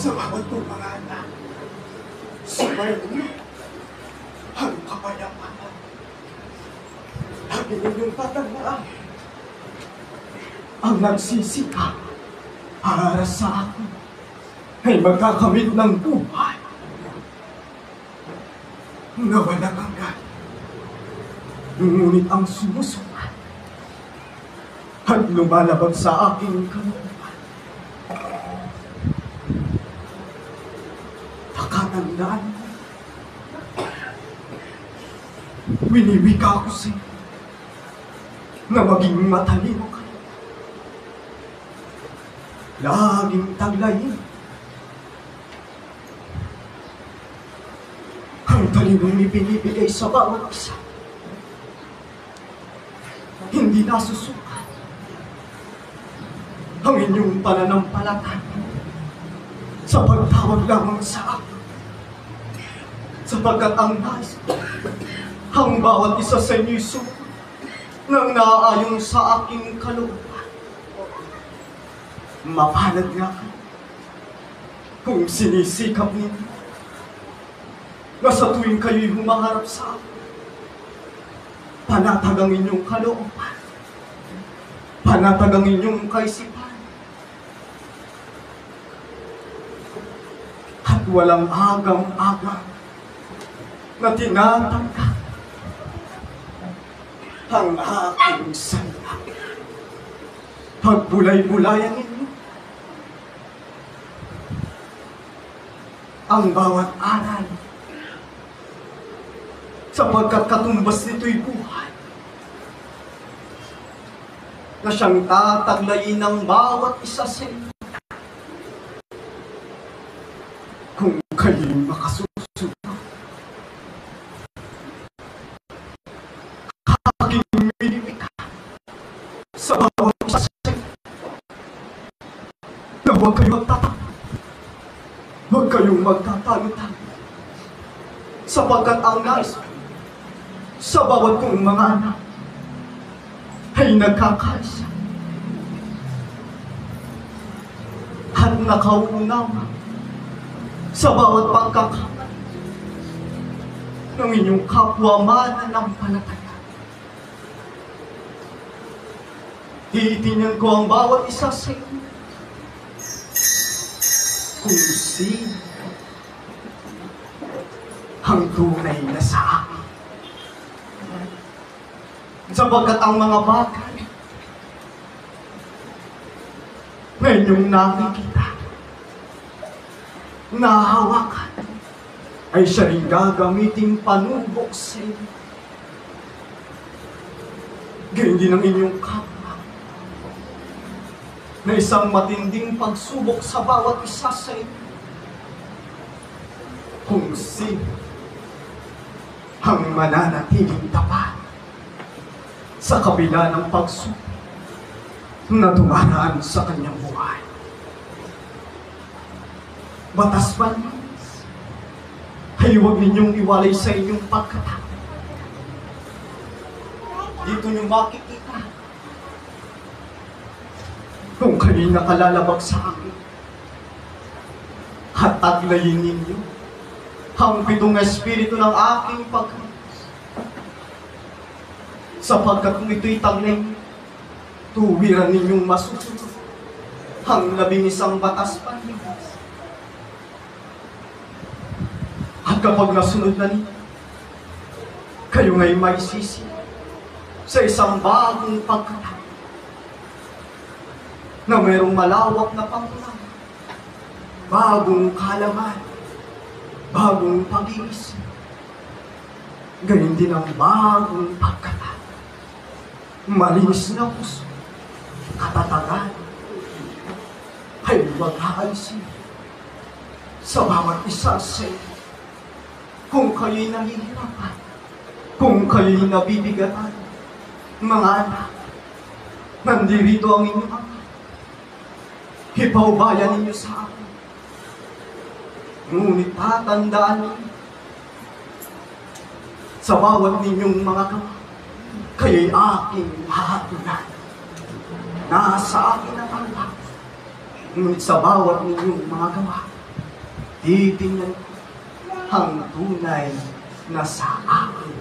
sa bawat kong mga anak. Sumayo ang kapayapaan. Lagi ninyong tatandaan ang nagsisikap para sa akin ay magkakamit ng buhay na walang hanggan. Ngunit ang sumusunod at lumalabag sa aking kalooban. Pakatandaan mo, winiwika ko sa'yo na maging matalino ka. Laging taglayin ang talinong ipinibigay sa bawat isa. Hindi nasusukat ang inyong pananampalataya sa pagtawag lamang sa akin. Sapagkat ang nais, ang bawat isa sa inyo'y suko nang naaayon sa aking kalooban. Mapalad nga kayo kung sinisikap ninyo na sa tuwing kayo'y humaharap sa akin, panatag ang inyong kalooban, panatag ang inyong kaisipan, at walang agam-agam na tinatanggap ang aking salita. Pagbulay-bulayan ninyo ang bawat aral, sapagkat katumbas nito'y buhay na siyang tataglayin ng bawat isa sa inyo kung kayo'y makasusunod. Aking minimika sa bawat isa sa inyo na huwag kayong magtatalo, huwag kayong magtatalo-talo, sapagkat ang nais sa bawat kong mga anak ay nagkakaisa at nakauunawa sa bawat pagkakamali ng inyong kapwa mananampalataya. Tiitingnan ko ang bawat isa sa inyo kung sino ang tunay na sa akin. Sapagkat ang mga bagay na inyong nakikita, nahawakan, ay siya rin gagamiting panubok sa inyo. Gayun din ang inyong kapwa na isang matinding pagsubok sa bawat isa sa inyo. Kung sino ang mananatiling tapat sa kabila ng pagsubok na dumaraan sa kanyang buhay. Batas ba niyo ay huwag ninyong iwalay sa inyong pagkatao. Dito niyo makikita kung kayo'y nakalalabag sa akin at taglayin ninyo ang pitong espiritu ng aking pagkatao. Sapagkat kung ito'y taglay, tuwiran ninyong masusunod ang 11 batas pa niyo. At kapag nasunod na ninyo, kayo nga'y may sisi sa isang bagong pagkatao na mayroong malawak na pangalaman, bagong kalaman, bagong pag-iisip, ganyan din ang bagong pagkatao. Malinis na puso, katatagan, ay huwag haalisin sa bawat isa sa inyo. Kung kayo'y nahihirapan, kung kayo'y nabibigatan, mga anak, nandirito ang inyong ama. Ipaubayan ninyo sa akin. Ngunit tatandaan ninyo, sa bawat ninyong mga gawa, kayo'y aking hahatulan. Nasa akin ang tawag. Ngunit sa bawat ninyong mga gawa, titingnan ko ang tunay na sa akin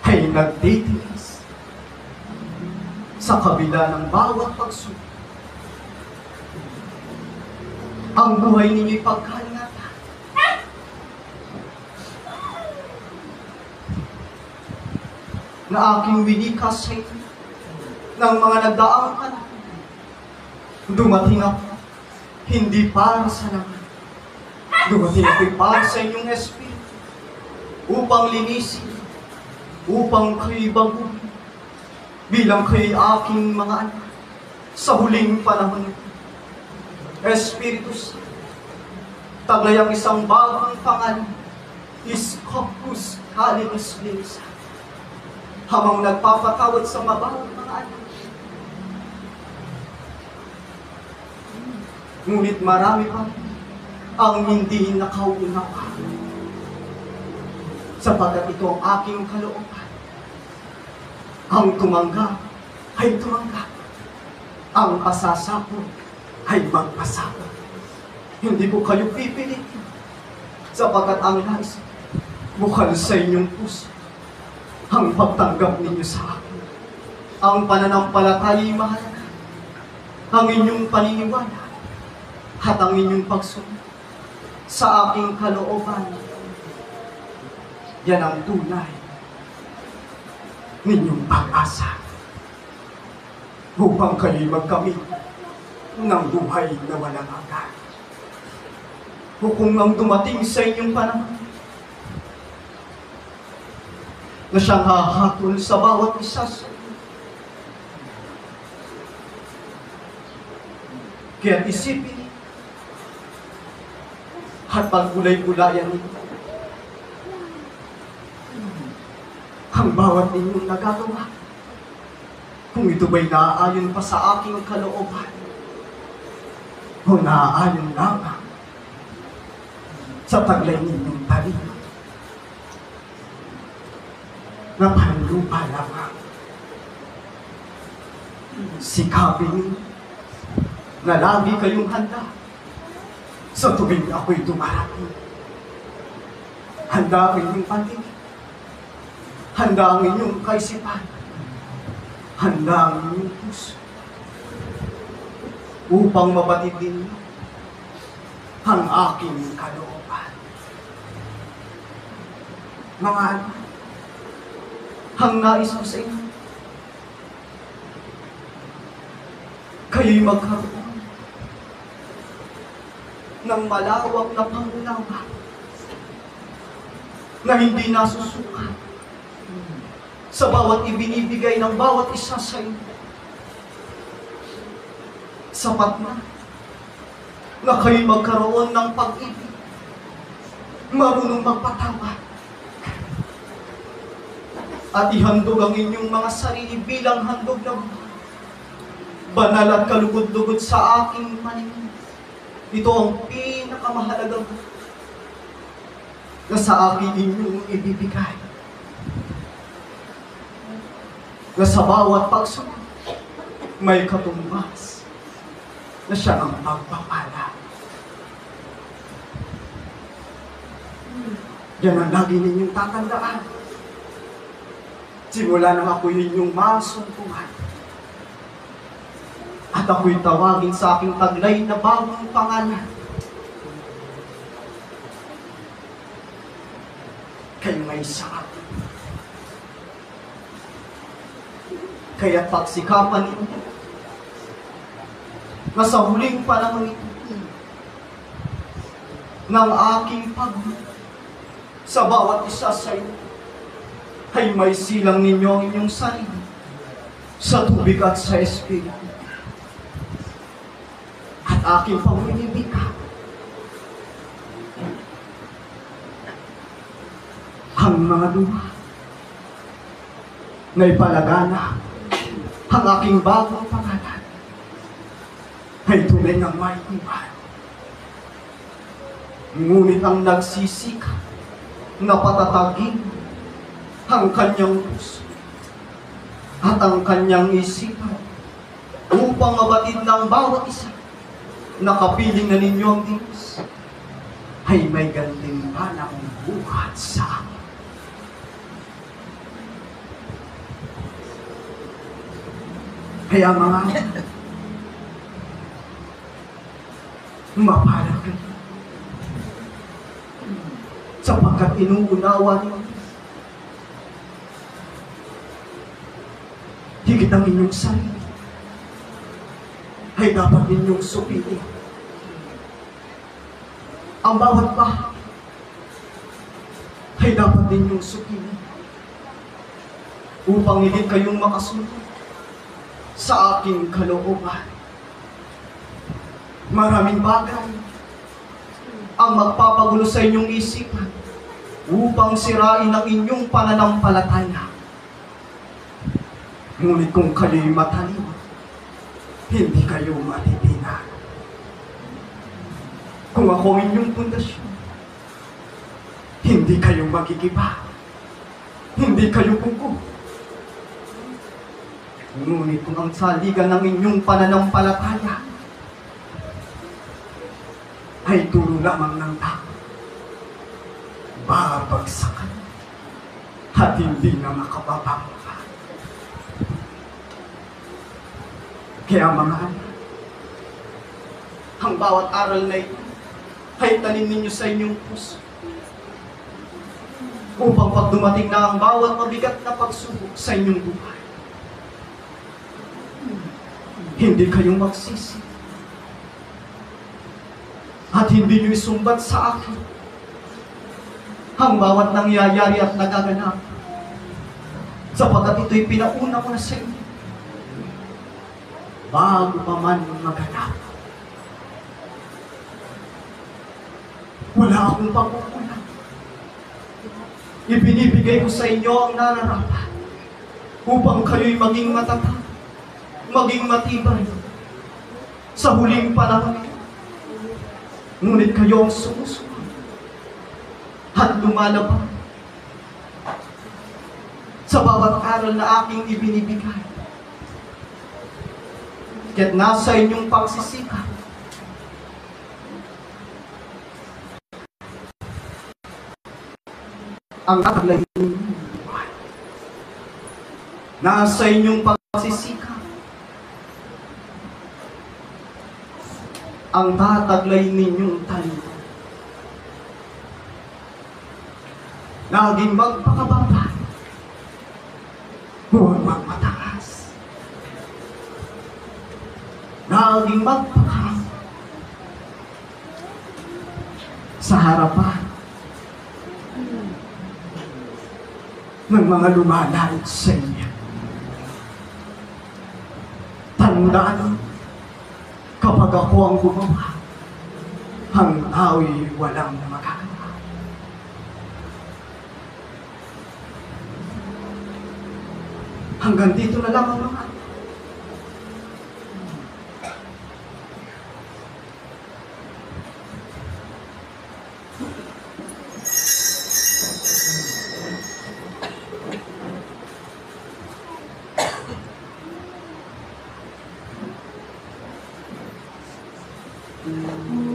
ay nagtitiis sa kabila ng bawat pagsubok. Ang buhay ninyo'y pagkaingatan. Na aking winika sa inyo ng mga nagdaang panahon. Dumating ako, hindi para sa laman. Dumating ako'y para sa inyong espiritu, upang linisin, upang kayo'y baguhin, bilang kayo'y aking mga anak sa huling panahon. Espiritu Santo, taglay ang isang bagong pangalan, Scopus Calimus Lisa, habang nagpapatawad sa mabawang mga anak. Ngunit marami pa ang hindi nakauunawa, sapagkat ito ang aking kalooban. Ang tumanggap ay tumanggap, ang pasasapot ay magpasapot. Hindi ko kayo pipilitin, sapagkat ang nais bukal sa inyong puso ang pagtanggap ninyo sa akin. Ang pananampalataya'y mahalaga, ang inyong paniniwala at ang inyong pagsunod sa aking kalooban. Yan ang tunay ninyong pag-asa upang kayo'y magkamit ng buhay na walang hanggan. O kung ang dumating sa inyong panahon na siyang hahatol sa bawat isa sa inyo, kaya isipin at pagkulay-kulayan ninyo ang bawat inyong nagagawa, kung ito ba'y naaayon pa sa aking kalooban o naaayon lamang sa taglay ninyong talino na panlupa lamang. Sikapin ninyo na lagi kayong handa sa tuwing ako'y dumarating. Handa ang inyong pantingin, handa ang inyong kaisipan, handa ang inyong puso, upang mabatid ninyo ang aking kalooban. Mga anak, ang nais ko sa inyo, kayo'y magkaroon ng malawak na pangunawa na hindi nasusukat sa bawat ibinibigay ng bawat isa sa inyo. Sapat na kayo'y magkaroon ng pag-ibig, marunong magpatawad, at ihandog ang inyong mga sarili bilang handog na buhay, banal at kalugod-lugod sa aking paningin. Ito ang pinakamahalagang na sa akin inyong ibibigay, na sa bawat pagsunod may katumbas na siya ang pagpapala. Yan ang lagi ninyong tatandaan simula nang ako'y inyong masumpungan at ako'y tawagin sa aking taglay na bagong pangalan. Kayo may sa akin. Kaya pagsikapan ninyo na sa huling panahon ito ng aking pagmamahal sa bawat isa sa inyo ay may silang ninyo ang inyong sarili sa tubig at sa espiritu. At aking pangminibika ang mga luha na ipalagana ang aking bagong pangalan ay tunay ng may iwan. Ngunit ang nagsisika na patatagin ang kanyang puso at ang kanyang isipan upang mabatid ng bawat isa na kapiling na ninyo ang Diyos ay may gantimpalang buhat sa akin. Kaya mga mapalad kayo sapagkat inuunawa niyo higit ang inyong sarili ay dapat ninyong supitin. Ang bawat bahay ay dapat ninyong supitin upang higit kayong makasunod sa aking kalooban. Maraming bagay ang magpapagulo sa inyong isipan upang sirain ang inyong pananampalataya. Ngunit kung kayo'y matalino, hindi kayo matitinan. Kung ako ang inyong pundasyon, hindi kayo magigiba, hindi kayo kuko. Ngunit kung ang saligan ng inyong pananampalataya ay turo lamang ng tao, babagsakan at hindi na makababangka. Kaya mga anak, ang bawat aral na ito ay tanim ninyo sa inyong puso upang pag dumating na ang bawat mabigat na pagsubok sa inyong buhay, hindi kayong magsisi at hindi nyo isumbat sa akin ang bawat nangyayari at nagaganap sapagkat ito'y pinauna ko na sa inyo bago pa man maganap. Wala akong pagkukulang. Ibinibigay ko sa inyo ang nararapat upang kayo'y maging matatag, maging matibay sa huling panahon. Ngunit kayo ang sumusunod at lumalaban sa bawat aral na aking ibinibigay. Kaya't nasa inyong pagsisikap ang taglay ninyong buhay. Nasa inyong pagsisikap ang tataglay ninyong talino. Laging magpakababa, huwag magmataas. Laging magpakababa sa harapan ng mga lumalait sa inyo. Tandaan, kapag ako ang gumawa, ang tao'y walang magagawa. Hanggang dito na lang ang mga Mm-hmm.